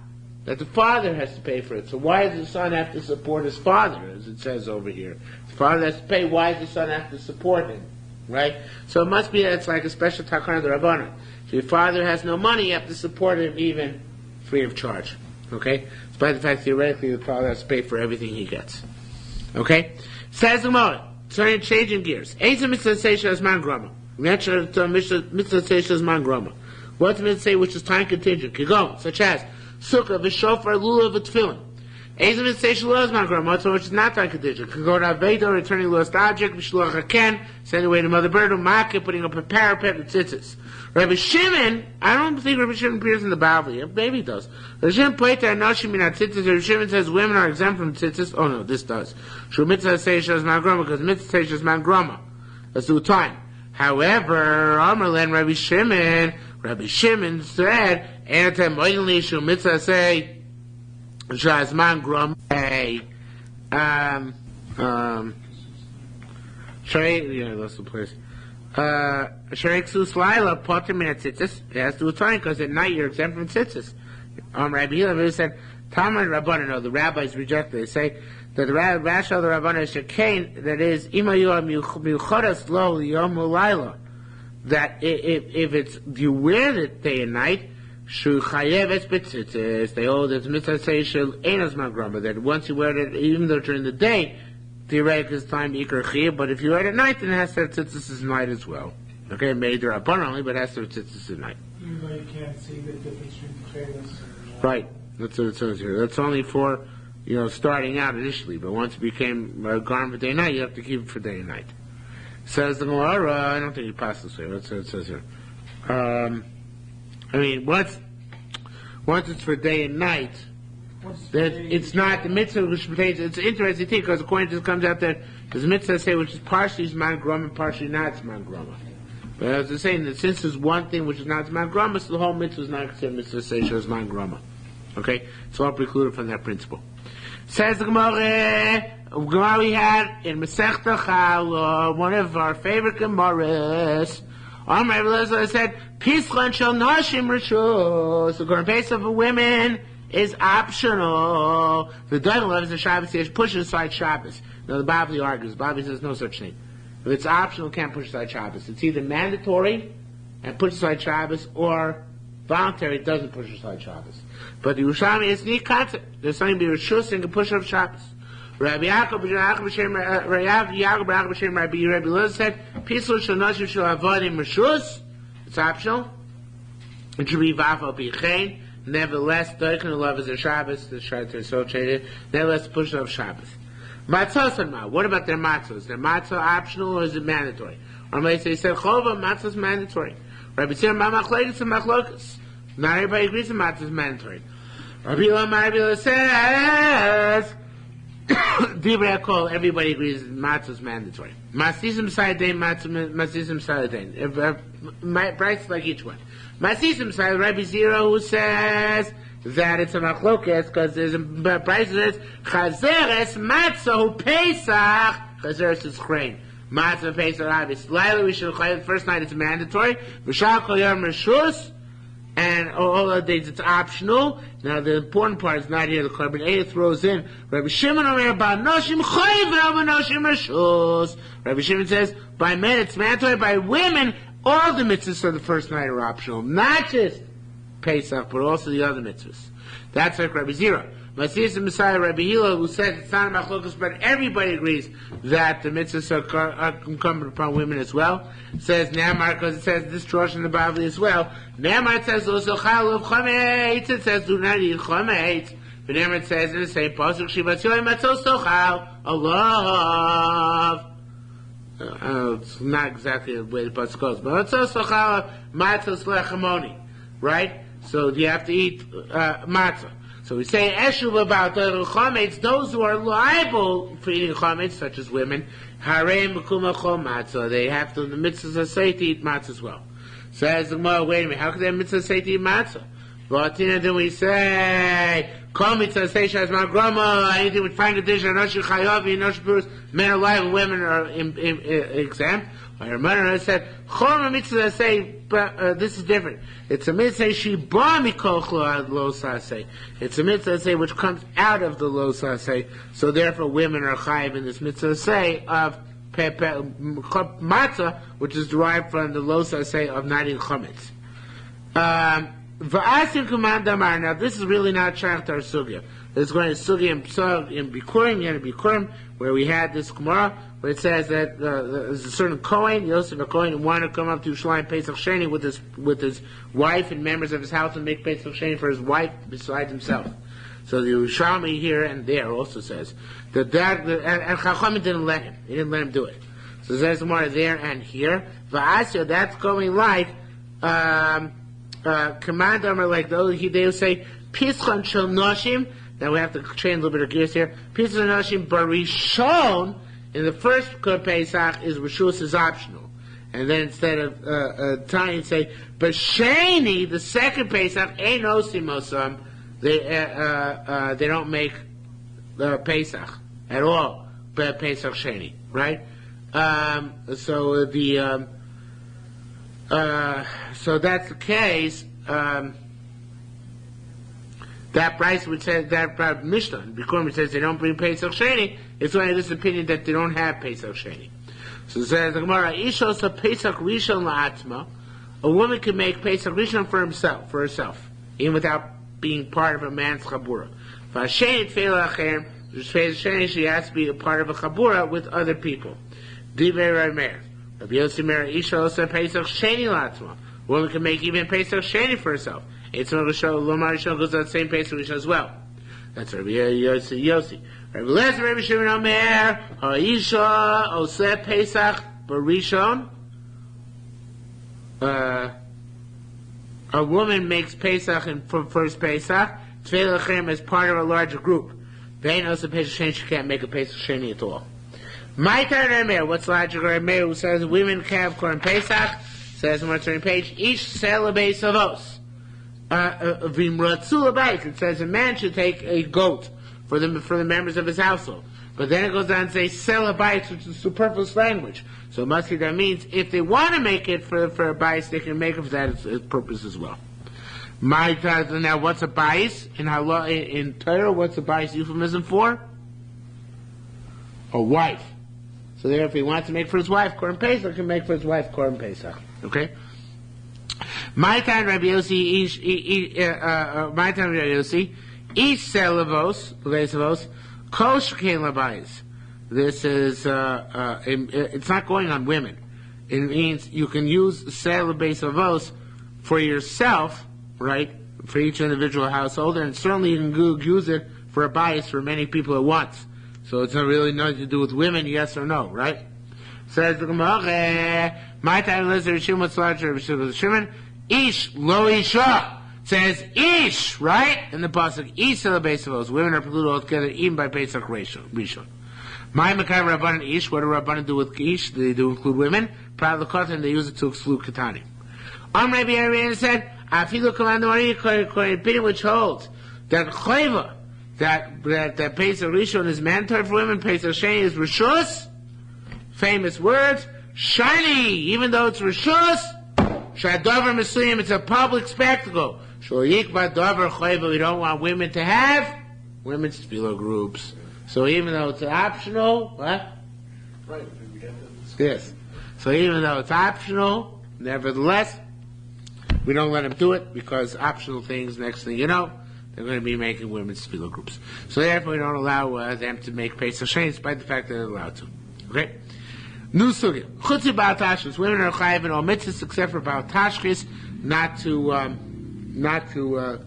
Speaker 1: that the father has to pay for it. So why does the son have to support his father, as it says over here? The father has to pay, why does the son have to support him? Right? So it must be that it's like a special Takana de Rabbanan. If your father has no money, you have to support him even free of charge. Okay? Despite the fact theoretically the father has to pay for everything he gets. Okay? Says the Gemara, changing gears. What's the mitzvah say which is time contingent? Kigon, such as Sukkah, V'shofar, Lulav, V'tfilin. Which is not time contingent. Kigon, Avedo, returning lost object, V'shloch HaKen, sending away the mother bird, U'makeh, putting up a parapet with tzitzis. Rabbi Shimon, I don't think Rabbi Shimon appears in the Bavli. Maybe he does. Rabbi Shimon pointed out Noshim in tzitzis. Rabbi Shimon says women are exempt from tzitzis. Oh no, this does. Shu mitzvah seishas man groma, because mitzvah seishas man groma. Let's do time. However, Amarlen Rabbi Shimon said, Anatem oinli shu mitzvah say shas man groma. Yeah, that's the place. Shareksus Laila Potter at tzitzis. It has to do with time because at night you're exempt from tzitzis. Rabbi Hillel said, Talmud Rabbanan, no, the rabbis reject it. They say that the Rash of the Rabbanan is Shekain, that is, Imayu Milchodas Lo Yom Laila. That if it's, you wear it day and night, Shu Chayev es betzitzis. They hold it's mitzvah say shel enos magrama, that once you wear it, even though during the day, theoretically it's time Iker Chayev, but if you wear it at night, then it has to have tzitzis at night as well. Okay, made there upon only, but it has to have tzitzis at night.
Speaker 3: Even though you can't see the difference between Chayev and
Speaker 1: Right, that's what it says here. That's only for starting out initially, but once it became a garment for day and night, you have to keep it for day and night. Says the Gemara, I don't think he passed this way. What's it says here? Once it's for day and night, that it's not the mitzvah which pertains. It's an interesting thing because according to this comes out that there's a mitzvah say which is partially Zman Groma, partially not Zman Groma. But as I'm saying, that since there's one thing which is not Zman Groma, so the whole mitzvah is not considered mitzvah say Zman Groma. Okay, it's all precluded from that principle. Says the Gemara we had in Masechta Challah, one of our favorite Gemaras. Amar Rabbi said, "Pischon shel nashim rishus." The Korban Pesach for women is optional. The Doivel loves the Shabbos. He push aside Shabbos. Now the Bavli argues. Bavli says no such thing. If it's optional, can't push aside Shabbos. It's either mandatory and push aside Shabbos, or voluntary, it doesn't push aside Shabbos. But the Yerushalmi is a neat concept. There's something to be rishus and can push up Shabbos. Rabbi Yaakov b'Shem Rabbi Elazar said, "Pischon shel nashim shel avodim rishus." It's optional. It should be vafal b'chein. Nevertheless, doichen love is a Shabbos. The Shabbos is associated. Nevertheless, push up Shabbos. Matzos and ma. What about their matzos? Is their matzah optional or is it mandatory? Or they said chova matzah is mandatory. Rabbi Tzir ma'machlokas and machlokas. Not everybody agrees that matzah is mandatory. Rabbi Elazar says, Divrei Kol, everybody agrees that matzah is mandatory. Masisim Sayadein, Masisim Sayadein. Price like each one. Masisim Sayadein, Rabbi Zero, who says that it's a machlokas because there's a price that says Chazeres Matzah Hu Pesach. Chazeres is grain. Matzah Pesach obvious. Laila we should the first night it's mandatory. V'shal Kol Yom Rishus. And all other days it's optional. Now the important part is not here. The Korban Eidah throws in Rabbi Shimon Omer Ba'noshim Chayiv Ba'noshim Rishus. Rabbi Shimon says by men it's mandatory. By women all the mitzvahs for the first night are optional, not just Pesach, but also the other mitzvahs. That's like Rabbi Zira. Masiyas Messiah Rabbi Hillel, who says it's not a machlokas, but everybody agrees that the mitzvahs are incumbent upon women as well. Says Namar, because it says this Rosh in the Bavli as well. Namar says also chal of chametz. It says do not eat chametz. But Namar says in the same pasuk shivat yoyim matzos sochal Allah. It's not exactly the way the pasuk goes, but matzos sochal matzos lechamoni, right? So you have to eat matzah. So we say eshuv about the chametz, those who are liable for eating chametz, such as women, harei mekuma chol matzah. They have to, the mitzvahs say to eat matzah as well. Says the Gemara, wait a minute, how can the mitzvah say to eat matzah? V'atina do we say, kol mitzvah say shaz ma grama, anything with fine condition, noshim chayavi, noshim purus, men are liable, women are exempt. My mother said, chol mitzvah say, but this is different. It's a mitzvah she ba mikochlo lo saseh. It's a mitzvah say which comes out of the lo saseh. So therefore, women are chayiv in this mitzvah say of matzah, which is derived from the lo saseh of not eating chametz. V'asim kumand damar. Now this is really not shaykh to our sugya. This is going to sugya in Bikurim, where we had this Gemara, where it says that there's a certain Kohen, Yosef a Kohen, who wanted to come up to Yerushalayim Pesach Sheni with his wife and members of his house and make Pesach Sheni for his wife besides himself. So the Yerushalmi here and there also says and Chachamim didn't let him. He didn't let him do it. So it says more there and here. V'asya, that's going like command like those they will say Pischon shel Noshim. Now we have to change a little bit of gears here. Pischon shel Noshim barishon. In the first Pesach is Rishus is optional, and then instead of trying to say B'Sheni, the second Pesach ain't osimosam. They don't make Pesach at all, but Pesach Sheni, right? So that's the case. That price would say that Mishnah, Bikurim says they don't bring Pesach Sheni. It's only this opinion that they don't have Pesach Sheni. So it says the Gemara, Ishos a Pesach Rishon la'atzma. A woman can make Pesach Rishon for herself, even without being part of a man's chabura. V'asheni tefillah achem, she has to be a part of a chabura with other people. Divrei Rameir. Rabbi Yossi Meir, Ishos a Pesach Sheni la'atzma. A woman can make even Pesach Sheni for herself. It's Lomar Rishon goes to the same Pesach Rishon as well. That's Rabbi Yossi. Rabbi Lezer, Rabbi Shimon Omer, Ha'isha Oseh Pesach Barishon. A woman makes Pesach for first Pesach. Tefillah Lechem as part of a larger group. Vein Oseh Pesach Sheni, she can't make a Pesach Sheni at all. My turn, Remeir. What's logic? Remeir who says women can have Korban Pesach. Says on the turning page, each sell a base of os. It says a man should take a goat for the members of his household. But then it goes on to say sell a bais, which is superfluous language. So it must be that means if they want to make it for a bais, they can make it for that purpose as well. Now, what's a bais in Torah? What's a bais euphemism for? A wife. So there, if he wants to make for his wife Korban Pesach, he can make for his wife Korban Pesach. Okay. My time, Rabbi Yossi. Each selavos, kol shkein labayis. This is it's not going on women. It means you can use selavos for yourself, right? For each individual household, and certainly you can use it for a bias for many people at once. So it's not really nothing to do with women, yes or no, right? Says the Gemara, my time is Shimon Shimon, Ish lo Isha. Says Ish, right? In the pasuk, Ish to the base of those women are precluded altogether, even by Pesach Rishon. My Makai Rabbanan Ish. What do Rabbanan do with Ish? They do include women. Proud of the Kotan, they use it to exclude Katani. Rabbi Arian said, Afilu Kamandamari Kohen, which holds that Chayva, that Pesach Rishon is mandatory for women, Pesach Sheni is Rishus. Famous words, shiny, even though it's Rishus, Shadavar Mesuyim, it's a public spectacle. Shoyikva Davar Chayva, we don't want women to have women's tefillah groups. So even though it's optional, what?
Speaker 2: Right.
Speaker 1: Yes. So even though it's optional, nevertheless, we don't let them do it because optional things, next thing you know, they're going to be making women's tefillah groups. So therefore, we don't allow them to make Pesach Sheni, despite the fact that they're allowed to. Okay? New sugya. Chutzi Baal Tashchis. Women are chayav in all mitzvahs except for Baal Tashchis, not to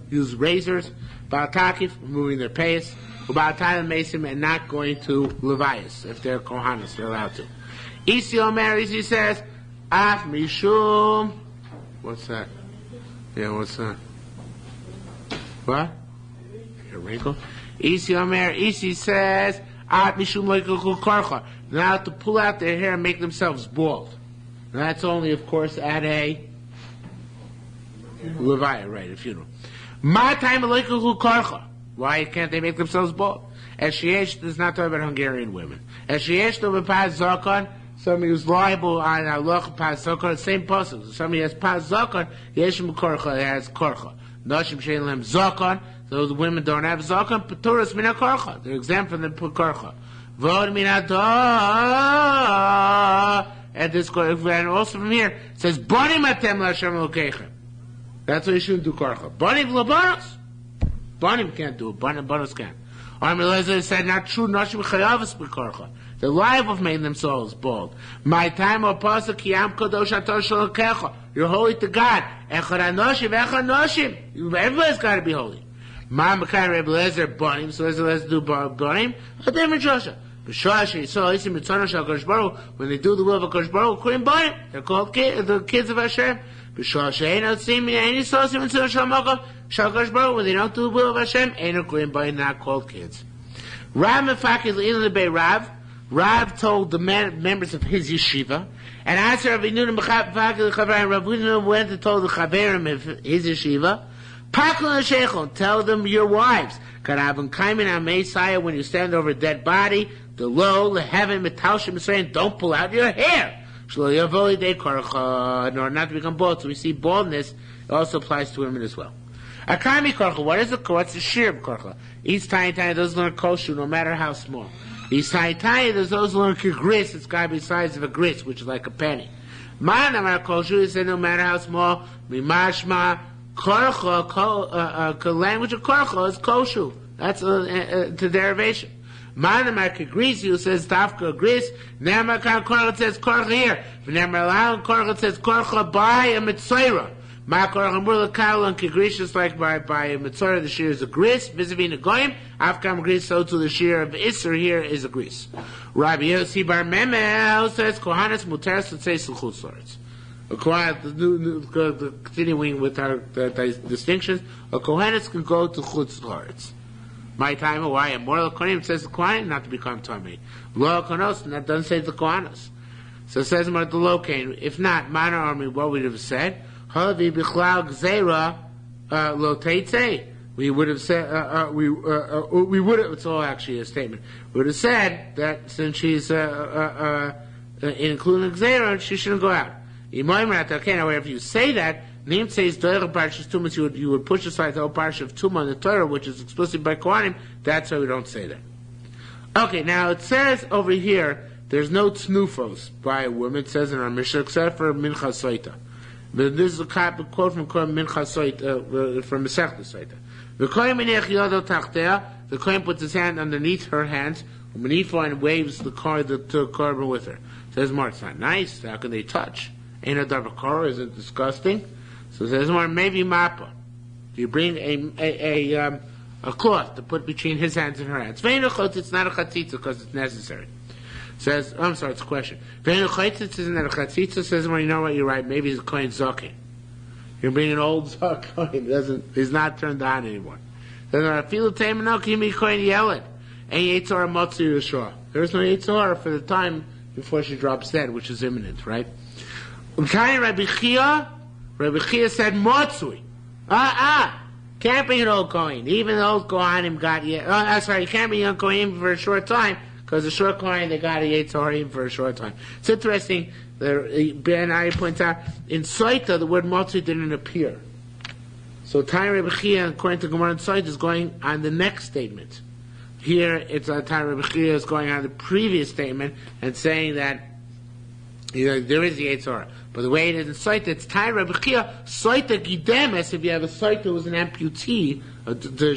Speaker 1: use razors. Baal Takif, removing their payas. Baal Talim Mesim, and not going to Levias. If they're Kohanis, they're allowed to. Isi Omer, Isi says, Af Mishum. What's that? Yeah, what's that? What? A wrinkle? Isi Omer, Isi says, Af Mishum Loikul Karcha. Now to pull out their hair and make themselves bald. Now that's only, of course, at a Leviah, right, a funeral. My time Loikul Karcha. Why can't they make themselves bald? As Sheesh does not talk about Hungarian women. As Sheesh to be Paz Zakon, somebody who's liable on Aloch Paz Zakon, same person. So somebody has Paz Zakon, Yeshim Korcha has Korcha. Nashim Shein Lem Zakon, those women don't have Zakon, Paturas Mina Korcha. They're exempt from the Korcha. Vod Mina Da. And this, and also from here, it says, Bani Matem Lashem Lokechem. That's why you shouldn't do Korcha. Bani Vlabanos. Banim can't do it. Banos can't. Armeleza said, not true. Nashim chayavas b'karcha. They're liable of making themselves bald. My time of pasuk kiyam kadosh ator shalokecha. You're holy to God. Echad anoshim, echad noshim. Everybody's got to be holy. Ma mekai Rebbe Lezer banim. So let's do banim. A different shosha. B'shosha yisrael isim mitzvah shal Kodesh Baruch. When they do the will of Kodesh Baruch, kurim banim. They're called the kids of Hashem. B'shosha ain't out seeing me any sosim mitzvah shal Makov. When they don't do the will of Hashem, ain't not called kids. Rav told the members of his yeshiva, and after Rav Nuna went and told the chaverim of his yeshiva, tell them your wives, when you stand over a dead body, the low, the heaven, don't pull out your hair. In order not to become bald. So we see baldness, it also applies to women as well. Akami korcha, what's the shiur of korcha? Each tiny, those learn kosher, no matter how small. Each tiny, there's those learn kigris, it's got to be the size of a gris, which is like a penny. Manamar kosher, he said no matter how small, mimashma korcha, language of korcha is kosher. That's to derivation. Manamar kigris, who says tafka gris, Nemar korcha says korcha here. Nemar korcha says korcha by a mitzvah. Makor Hamur Lakal and Kigrish, like by a Mitzvah, the shiur is a gris, vis-a-vis Negoyim, Afkam gris, so to the shiur of Isser here is a gris. Rabbi Yossi Bar Memel says, Kohanes Muteres L'tzei S'chutz La'aretz. Continuing with our distinctions, a Kohanes can go to Chutz La'aretz. My time, why? A moral Kohanim says the Kohanim not to become Tamei. Lo Kohanos, and that doesn't say the Kohanos. So it says about the Lokain. If not, Mana Army, what would have said? Halavi Bichlal Gzeira Lo Teitzei. We would have said, we would have, it's all actually a statement. We would have said that since she's including Gzeira, she shouldn't go out. Okay, now if you say that, Nim says Torah Parshas Tumas, you would push aside the whole Parsha of Tumah in the Torah, which is explicit by Kohanim. That's why we don't say that. Okay, now it says over here, there's no Tnufos by a woman, it says in our Mishnah, except for Mincha Soita. But this is a quote from Mincha Soita, from Masechta Soita. The Kohen puts his hand underneath her hands, and waves the carbon with her. Says more, it's not nice, how can they touch? Ain't a davar, is it disgusting? So says more, maybe mappa. You bring a cloth to put between his hands and her hands. It's not a chatzitza because it's necessary. Says, I'm sorry, it's a question. Isn't that a chatzitza? Says more, you know what, you're right, maybe it's a kohen zokin. You bring an old kohen, he's not turned on anymore. Says more, feel the time no, can you be kohen yelled? And Yitzhar Motzi Yeshua. There's no Yitzhar for the time before she drops dead, which is imminent, right? Rabbi Chia said Motzui. Can't be an old Kohen. Even the old Kohanim got you can't be an old Kohen for a short time, because the short Kohen they got a Yitzhar even for a short time. It's interesting, Ben Ari points out, in Soita the word Motzui didn't appear. So Rabbi Chia, according to Gemara and Soita, is going on the next statement. Here, it's Rabbi Chia is going on the previous statement and saying that there is the Yitzhar. But the way it is in Soita, it's Rabbi Chia, Soita Gidemes, if you have a Soita who's an amputee,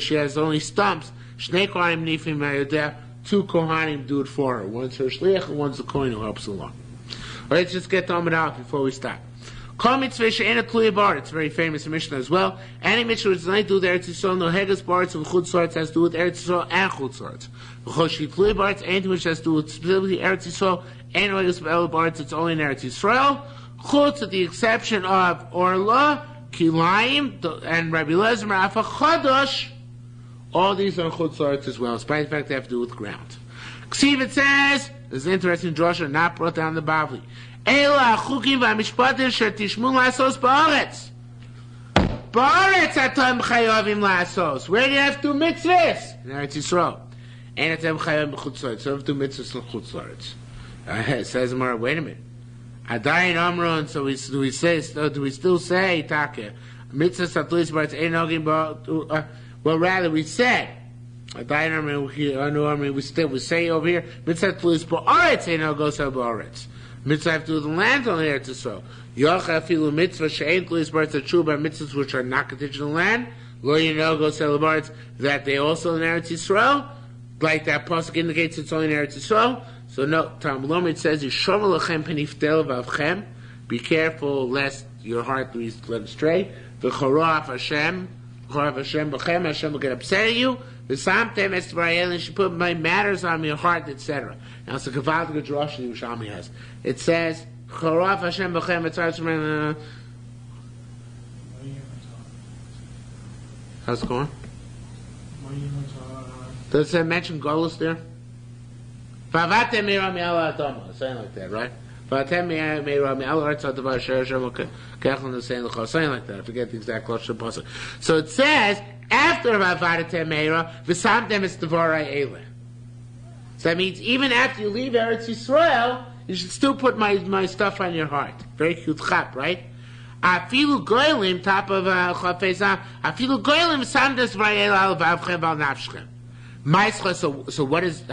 Speaker 1: she has only stumps, Shnei Kohanim Nifim Mayodeh, 2 Kohanim do it for her. One's her Shliach and one's the Kohen who helps along. Let's just get to Amid out before we start. Kol mitzvah she'ena tluya bar. It's a very famous Mishnah as well. Any mitzvah which does not do with Eretz Yisrael, no heges barts of chutz la'aretz has to do with Eretz Yisrael and chutz la'aretz. V'chol she tluya barts, anything which has to do with specifically Eretz Yisrael and heges barts, it's only in Eretz Yisrael. Chutz, with the exception of Orla, Kilayim, and Rabbi Lezer, Afa Chodosh. All these are chutz la'aretz as well, despite the fact they have to do with ground. Ksiv, it says, there's an interesting drasha not brought down the Bavli. Ela chukim v'amishpatim shetishmu la'asos ba'aretz. Ba'aretz atam chayavim la'asos. Where do you have to do mitzvahs? In Eretz Yisrael. And atam chayavim b'chutz la'aretz. So you have to do mitzvahs in chutz la'aretz. It says, wait a minute. Adayin Amron, so do we still say, Taka, mitzvahs atluis ba'aretz ein nogim well, rather, we said, Adayin Amron, we say over here, mitzvahs atluis ba'aretz ein nogos ba'aretz. Mitzvah have to do with the land on Eretz Yisrael. Yocha afilu mitzvah she'ein tluis b'aretz true by mitzvahs which are not contingent on the land. Lo yinogo sel b'aretz that they also in Eretz Yisrael, like that pasuk indicates it's only in Eretz Yisrael. So no, Talmud Lomid says Yishomer lechem peniftel v'avchem. Be careful lest your heart be led astray. V'choraf Hashem b'chem. Hashem will get upset at you. V'samtem estvayel, and she put my matters on your heart, etc. Now it's a Kavaldik Drosh the Yerushalmi has. It says, Choraf Hashem b'chem etzar. How's it going? Does it mention Golus there? Vavatem meira mi'ala adama. Saying like that, right? Vavatem meira mi'ala artz adavar sherashem kechlin is saying something like that. I forget the exact Lashon pasuk. So it says, after Vavatem meira, v'samtem es devarai eileh. So that means even after you leave Eretz Yisrael, you should still put my stuff on your heart. Very cute chap, right? Afilu goylim, top of chafezam. Afilu goylim samdes vayel al vavchem al nafshchem. So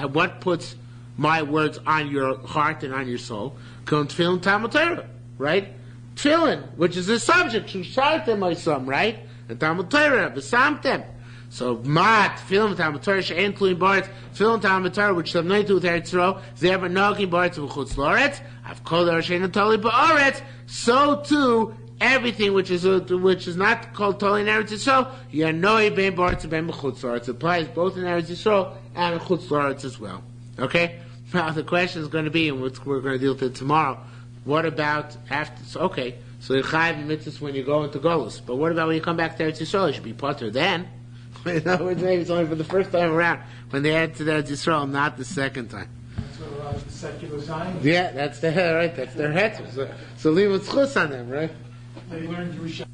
Speaker 1: what puts my words on your heart and on your soul? Come tefillin Talmud Torah, right? Tefillin, which is the subject. Shushartem my son, right? And Talmud Torah, v'samtem. So mat tefillin Talmud Torah she'en tluim b'aretz, tefillin Talmud Torah which have nothing to do with Eretz Yisrael, zever nogim b'aretz v'chutz la'aretz, I've called her she'en totally b'aretz. So too everything which is not called totally in Eretz Yisrael, Yanoi ben Baretz ben B'chutz La'aretz. It applies both in Eretz Yisrael and in Chutz La'aretz as well. Okay? Now the question is going to be, and we're going to deal with it tomorrow, what about after, so you're chayiv mitzvahs when you go into Golus, but what about when you come back to Eretz Yisrael? You should be potter then. In other words, maybe it's only for the first time around, when they add to the Eretz Yisrael, not the second time.
Speaker 3: That's what a lot of the secular Zionists.
Speaker 1: Yeah, that's their right. That's their heter. So leave what's chus on them, right?
Speaker 3: They learned Yerushalmi